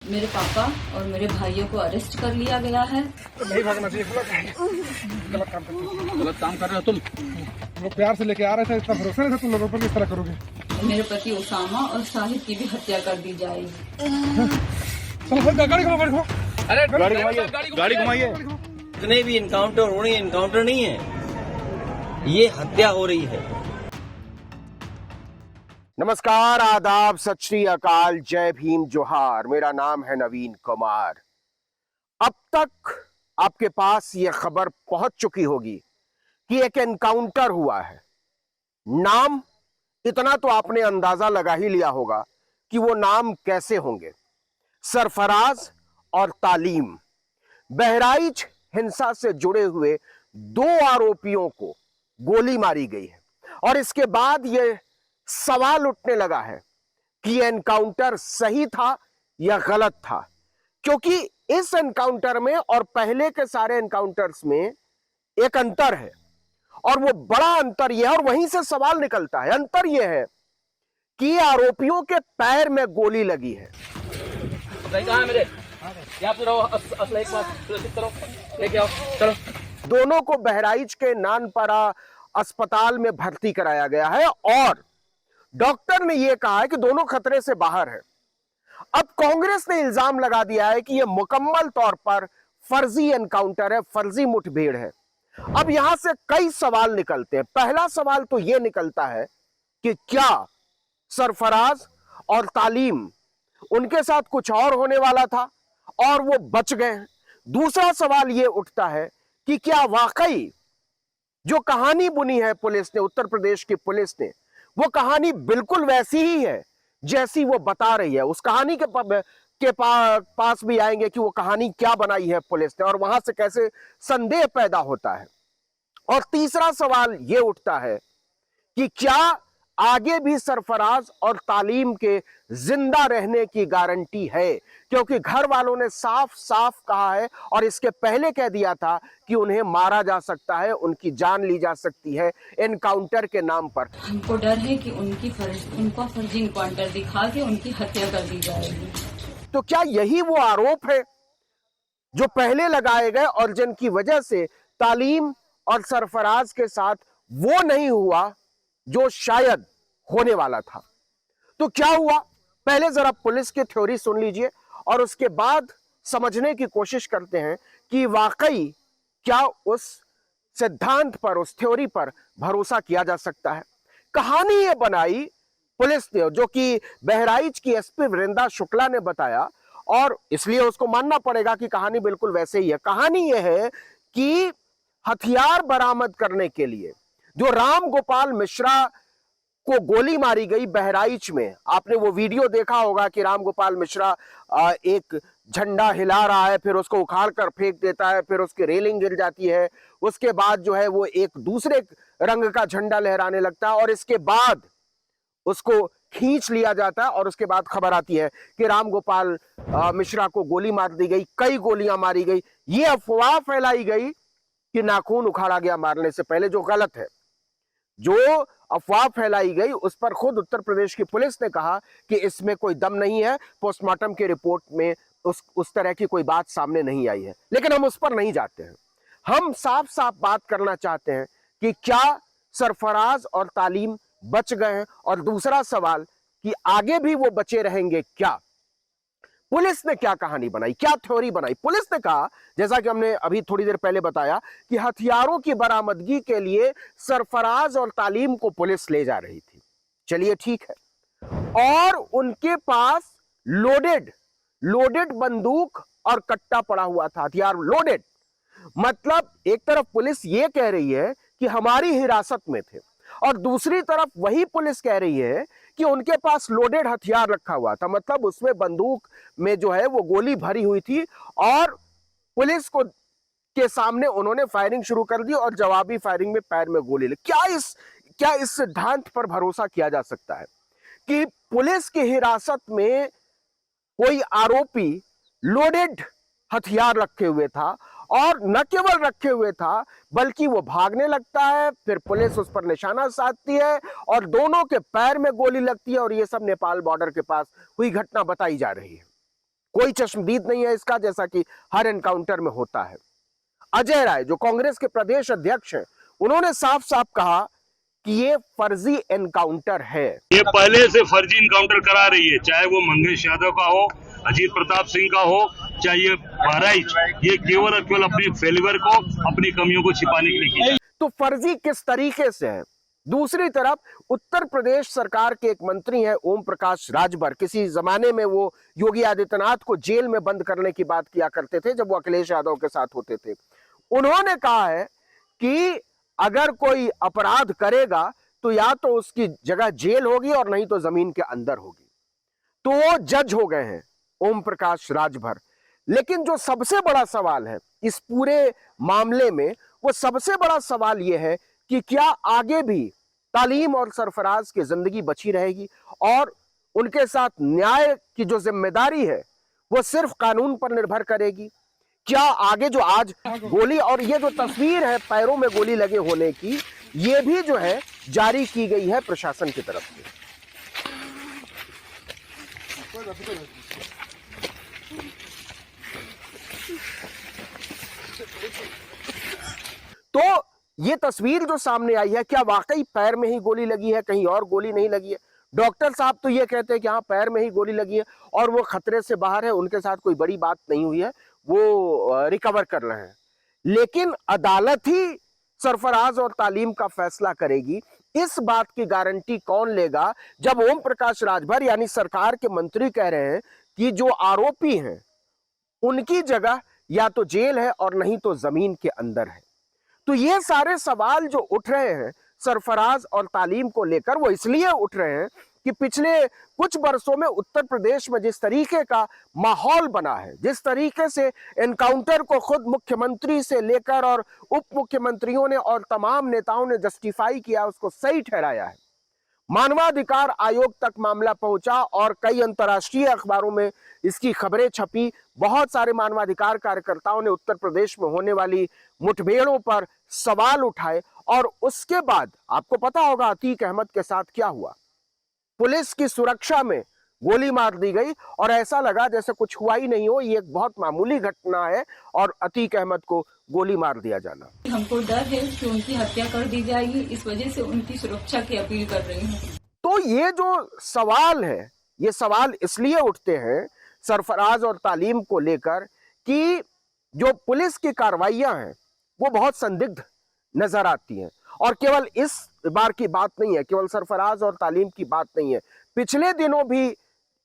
मेरे पापा और मेरे भाइयों को अरेस्ट कर लिया गया है। नहीं भागना चाहिए, गलत काम गलत काम कर रहे हो तुम। वो प्यार से लेके आ रहे थे, इतना भरोसा नहीं था तुम लोगों पर, किस तरह करोगे? मेरे पति उसामा और शाहिद की भी हत्या कर दी जाएगी। चलो गाड़ी घुमाओ, गाड़ी घुमाओ। अरे गाड़ी घुमाइए। जितने भी इनकाउंटर हो रही है, इनकाउंटर नहीं है, ये हत्या हो रही है। नमस्कार, आदाब, सत श्री अकाल, जय भीम, जोहार। मेरा नाम है नवीन कुमार। अब तक आपके पास यह खबर पहुंच चुकी होगी कि एक एनकाउंटर हुआ है। नाम इतना तो आपने अंदाजा लगा ही लिया होगा कि वो नाम कैसे होंगे। सरफराज और तालीम। बहराइच हिंसा से जुड़े हुए 2 आरोपियों को गोली मारी गई है और इसके बाद यह सवाल उठने लगा है कि एनकाउंटर सही था या गलत था, क्योंकि इस एनकाउंटर में और पहले के सारे एनकाउंटर्स में एक अंतर है और वो बड़ा अंतर यह है, और वहीं से सवाल निकलता है। अंतर यह है कि आरोपियों के पैर में गोली लगी है। कहाँ है मेरे? यहाँ पे रहो, असला एक बात सुरक्षित करो, लेके आओ, चलो। दोनों को बहराइच के नानपरा अस्पताल में भर्ती कराया गया है और डॉक्टर ने यह कहा है कि दोनों खतरे से बाहर है। अब कांग्रेस ने इल्जाम लगा दिया है कि यह मुकम्मल तौर पर फर्जी एनकाउंटर है, फर्जी मुठभेड़ है। अब यहां से कई सवाल निकलते हैं। पहला सवाल तो यह निकलता है कि क्या सरफराज और तालीम, उनके साथ कुछ और होने वाला था और वो बच गए हैं? दूसरा सवाल यह उठता है कि क्या वाकई जो कहानी बुनी है पुलिस ने, उत्तर प्रदेश की पुलिस ने, वो कहानी बिल्कुल वैसी ही है जैसी वो बता रही है? उस कहानी के पास भी आएंगे कि वो कहानी क्या बनाई है पुलिस ने और वहां से कैसे संदेह पैदा होता है। और तीसरा सवाल ये उठता है कि क्या आगे भी सरफराज और तालीम के जिंदा रहने की गारंटी है, क्योंकि घर वालों ने साफ साफ कहा है और इसके पहले कह दिया था कि उन्हें मारा जा सकता है, उनकी जान ली जा सकती है एनकाउंटर के नाम पर। हमको डर है कि उनका फर्जी एनकाउंटर दिखा के उनकी हत्या कर दी जाएगी। तो क्या यही वो आरोप है जो पहले लगाए गए और जिनकी वजह से तालीम और सरफराज के साथ वो नहीं हुआ जो शायद होने वाला था? तो क्या हुआ, पहले जरा पुलिस की थ्योरी सुन लीजिए और उसके बाद समझने की कोशिश करते हैं कि वाकई क्या उस सिद्धांत पर, उस थ्योरी पर भरोसा किया जा सकता है। कहानी ये बनाई पुलिस ने, जो कि बहराइच की एसपी वृंदा शुक्ला ने बताया, और इसलिए उसको मानना पड़ेगा कि कहानी बिल्कुल वैसे ही है। कहानी यह है कि हथियार बरामद करने के लिए जो राम गोपाल मिश्रा को गोली मारी गई बहराइच में, आपने वो वीडियो देखा होगा कि राम गोपाल मिश्रा एक झंडा हिला रहा है, फिर उसको उखाड़ कर फेंक देता है, फिर उसकी रेलिंग गिर जाती है, उसके बाद जो है वो एक दूसरे रंग का झंडा लहराने लगता है और इसके बाद उसको खींच लिया जाता है और उसके बाद खबर आती है कि राम गोपाल मिश्रा को गोली मार दी गई, कई गोलियां मारी गई। ये अफवाह फैलाई गई कि नाखून उखाड़ा गया मारने से पहले, जो गलत है। जो अफवाह फैलाई गई उस पर खुद उत्तर प्रदेश की पुलिस ने कहा कि इसमें कोई दम नहीं है, पोस्टमार्टम की रिपोर्ट में उस तरह की कोई बात सामने नहीं आई है। लेकिन हम उस पर नहीं जाते हैं, हम साफ साफ बात करना चाहते हैं कि क्या सरफराज और तालीम बच गए हैं, और दूसरा सवाल कि आगे भी वो बचे रहेंगे क्या? पुलिस ने क्या कहानी बनाई, क्या थ्योरी बनाई? पुलिस ने कहा, जैसा कि हमने अभी थोड़ी देर पहले बताया, कि हथियारों की बरामदगी के लिए सरफराज और तालीम को पुलिस ले जा रही थी। चलिए ठीक है, और उनके पास लोडेड बंदूक और कट्टा पड़ा हुआ था, हथियार लोडेड। मतलब एक तरफ पुलिस ये कह रही है कि हमारी हिरासत में थे, और दूसरी तरफ वही पुलिस कह रही है कि उनके पास लोडेड हथियार रखा हुआ था। मतलब उसमें बंदूक में जो है वो गोली भरी हुई थी और पुलिस को के सामने उन्होंने फायरिंग शुरू कर दी और जवाबी फायरिंग में पैर में गोली लगी। क्या इस सिद्धांत पर भरोसा किया जा सकता है कि पुलिस की हिरासत में कोई आरोपी लोडेड हथियार रखे हुए था, और न केवल रखे हुए था बल्कि वो भागने लगता है, फिर पुलिस उस पर निशाना साधती है और दोनों के पैर में गोली लगती है, और ये सब नेपाल बॉर्डर के पास हुई घटना बताई जा रही है। कोई चश्मदीद नहीं है इसका, जैसा कि हर एनकाउंटर में होता है। अजय राय जो कांग्रेस के प्रदेश अध्यक्ष हैं, उन्होंने साफ साफ कहा कि ये फर्जी एनकाउंटर है। ये पहले से फर्जी इनकाउंटर करा रही है, चाहे वो मंगेश यादव का हो, अजीत प्रताप सिंह का हो, चाहे ये बहराइच, ये केवल और केवल अपने फेलियर को, अपनी कमियों को छिपाने के लिए की। तो फर्जी किस तरीके से है? दूसरी तरफ उत्तर प्रदेश सरकार के एक मंत्री हैं ओम प्रकाश राजभर, किसी जमाने में वो योगी आदित्यनाथ को जेल में बंद करने की बात किया करते थे जब वो अखिलेश यादव के साथ होते थे। उन्होंने कहा है कि अगर कोई अपराध करेगा तो या तो उसकी जगह जेल होगी और नहीं तो जमीन के अंदर होगी। तो वो जज हो गए हैं ओम प्रकाश राजभर। लेकिन जो सबसे बड़ा सवाल है इस पूरे मामले में, वो सबसे बड़ा सवाल यह है कि क्या आगे भी तालीम और सरफराज की जिंदगी बची रहेगी और उनके साथ न्याय की जो जिम्मेदारी है वो सिर्फ कानून पर निर्भर करेगी? क्या आगे जो आज गोली और ये जो तस्वीर है पैरों में गोली लगे होने की, ये भी जो है जारी की गई है प्रशासन की तरफ से। तो ये तस्वीर जो सामने आई है, क्या वाकई पैर में ही गोली लगी है, कहीं और गोली नहीं लगी है? डॉक्टर साहब तो ये कहते हैं कि हाँ पैर में ही गोली लगी है और वो खतरे से बाहर है, उनके साथ कोई बड़ी बात नहीं हुई है, वो रिकवर कर रहे हैं। लेकिन अदालत ही सरफराज और तालीम का फैसला करेगी। इस बात की गारंटी कौन लेगा जब ओम प्रकाश राजभर यानी सरकार के मंत्री कह रहे हैं कि जो आरोपी हैं उनकी जगह या तो जेल है और नहीं तो जमीन के अंदर है। तो ये सारे सवाल जो उठ रहे हैं सरफराज और तालीम को लेकर, वो इसलिए उठ रहे हैं कि पिछले कुछ वर्षों में उत्तर प्रदेश में जिस तरीके का माहौल बना है, जिस तरीके से एनकाउंटर को खुद मुख्यमंत्री से लेकर और उप मुख्यमंत्रियों ने और तमाम नेताओं ने जस्टिफाई किया, उसको सही ठहराया है। मानवाधिकार आयोग तक मामला पहुंचा और कई अंतर्राष्ट्रीय अखबारों में इसकी खबरें छपी। बहुत सारे मानवाधिकार कार्यकर्ताओं ने उत्तर प्रदेश में होने वाली मुठभेड़ों पर सवाल उठाए और उसके बाद आपको पता होगा अतीक अहमद के साथ क्या हुआ। पुलिस की सुरक्षा में गोली मार दी गई और ऐसा लगा जैसे कुछ हुआ ही नहीं हो, ये एक बहुत मामूली घटना है और अतीक अहमद को गोली मार दिया जाना। हमको डर है कि उनकी हत्या कर दी जाएगी, इस वजह से उनकी सुरक्षा की अपील कर रही हूँ। तो ये जो सवाल है, ये सवाल इसलिए उठते हैं सरफराज और तालीम को लेकर कि जो पुलिस की कार्रवाइयां हैं वो बहुत संदिग्ध नजर आती हैं। और केवल इस बार की बात नहीं है, केवल सरफराज और तालीम की बात नहीं है, पिछले दिनों भी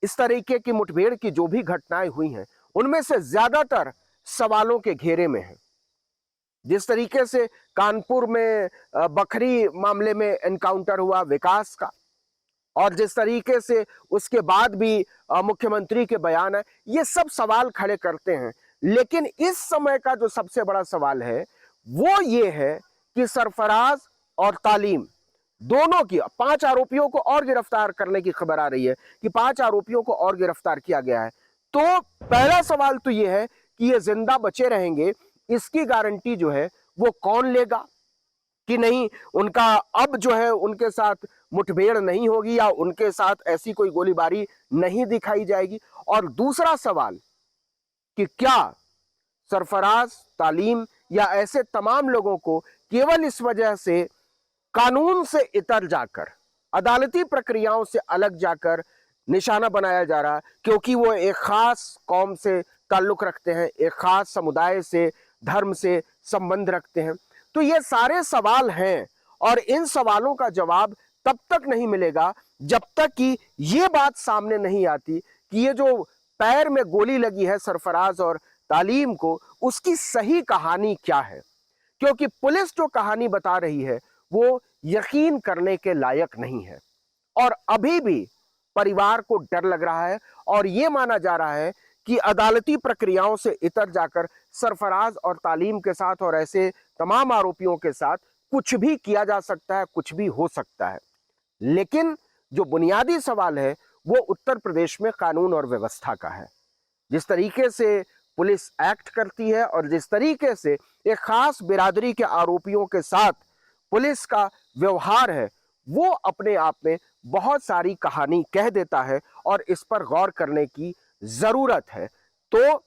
इस तरीके की मुठभेड़ की जो भी घटनाएं हुई हैं उनमें से ज्यादातर सवालों के घेरे में है। जिस तरीके से कानपुर में बखरी मामले में एनकाउंटर हुआ विकास का, और जिस तरीके से उसके बाद भी मुख्यमंत्री के बयान है, ये सब सवाल खड़े करते हैं। लेकिन इस समय का जो सबसे बड़ा सवाल है वो ये है कि सरफराज और तालीम दोनों की 5 आरोपियों को और गिरफ्तार करने की खबर आ रही है कि 5 आरोपियों को और गिरफ्तार किया गया है। तो पहला सवाल तो ये है कि ये जिंदा बचे रहेंगे, इसकी गारंटी जो है वो कौन लेगा कि नहीं उनका अब जो है उनके साथ मुठभेड़ नहीं होगी या उनके साथ ऐसी कोई गोलीबारी नहीं दिखाई जाएगी। और दूसरा सवाल कि क्या सरफराज, तालीम या ऐसे तमाम लोगों को केवल इस वजह से कानून से इतर जाकर, अदालती प्रक्रियाओं से अलग जाकर निशाना बनाया जा रहा क्योंकि वो एक खास कौम से ताल्लुक रखते हैं, एक खास समुदाय से, धर्म से संबंध रखते हैं? तो ये सारे सवाल हैं और इन सवालों का जवाब तब तक नहीं मिलेगा जब तक कि ये बात सामने नहीं आती कि ये जो पैर में गोली लगी है सरफराज और तालीम को, उसकी सही कहानी क्या है। क्योंकि पुलिस जो कहानी बता रही है वो यकीन करने के लायक नहीं है और अभी भी परिवार को डर लग रहा है और ये माना जा रहा है कि अदालती प्रक्रियाओं से इतर जाकर सरफराज और तालीम के साथ और ऐसे तमाम आरोपियों के साथ कुछ भी किया जा सकता है, कुछ भी हो सकता है। लेकिन जो बुनियादी सवाल है वो उत्तर प्रदेश में कानून और व्यवस्था का है। जिस तरीके से पुलिस एक्ट करती है और जिस तरीके से एक खास बिरादरी के आरोपियों के साथ पुलिस का व्यवहार है, वो अपने आप में बहुत सारी कहानी कह देता है और इस पर गौर करने की जरूरत है। तो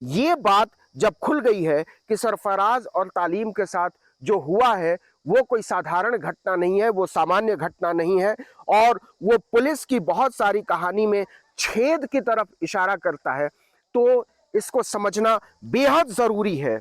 ये बात जब खुल गई है कि सरफराज और तालीम के साथ जो हुआ है वो कोई साधारण घटना नहीं है, वो सामान्य घटना नहीं है, और वो पुलिस की बहुत सारी कहानी में छेद की तरफ इशारा करता है, तो इसको समझना बेहद जरूरी है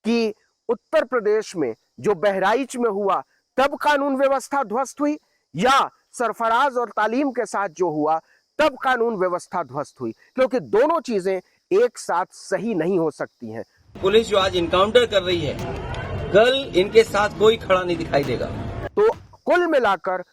कि उत्तर प्रदेश में जो बहराइच में हुआ तब कानून व्यवस्था ध्वस्त हुई, या सरफराज और तालीम के साथ जो हुआ तब कानून व्यवस्था ध्वस्त हुई, क्योंकि दोनों चीजें एक साथ सही नहीं हो सकती हैं। पुलिस जो आज इनकाउंटर कर रही है, कल इनके साथ कोई खड़ा नहीं दिखाई देगा। तो कुल मिलाकर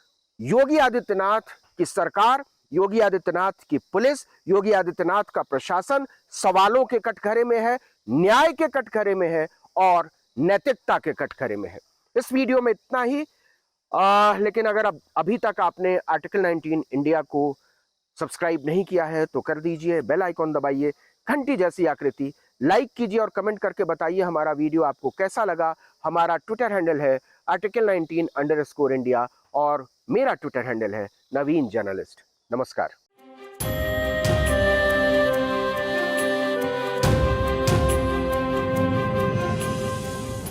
योगी आदित्यनाथ की सरकार, योगी आदित्यनाथ की पुलिस, योगी आदित्यनाथ का प्रशासन सवालों के कटघरे में है, न्याय के कटघरे में है और नैतिकता के कटघरे में है। इस वीडियो में इतना ही। लेकिन अगर अभी तक आपने आर्टिकल 19 इंडिया को सब्सक्राइब नहीं किया है तो कर दीजिए, बेल आइकॉन दबाइए, घंटी जैसी आकृति, लाइक कीजिए और कमेंट करके बताइए हमारा वीडियो आपको कैसा लगा। हमारा ट्विटर हैंडल है आर्टिकल 19_इंडिया और मेरा ट्विटर हैंडल है नवीन जर्नलिस्ट। नमस्कार।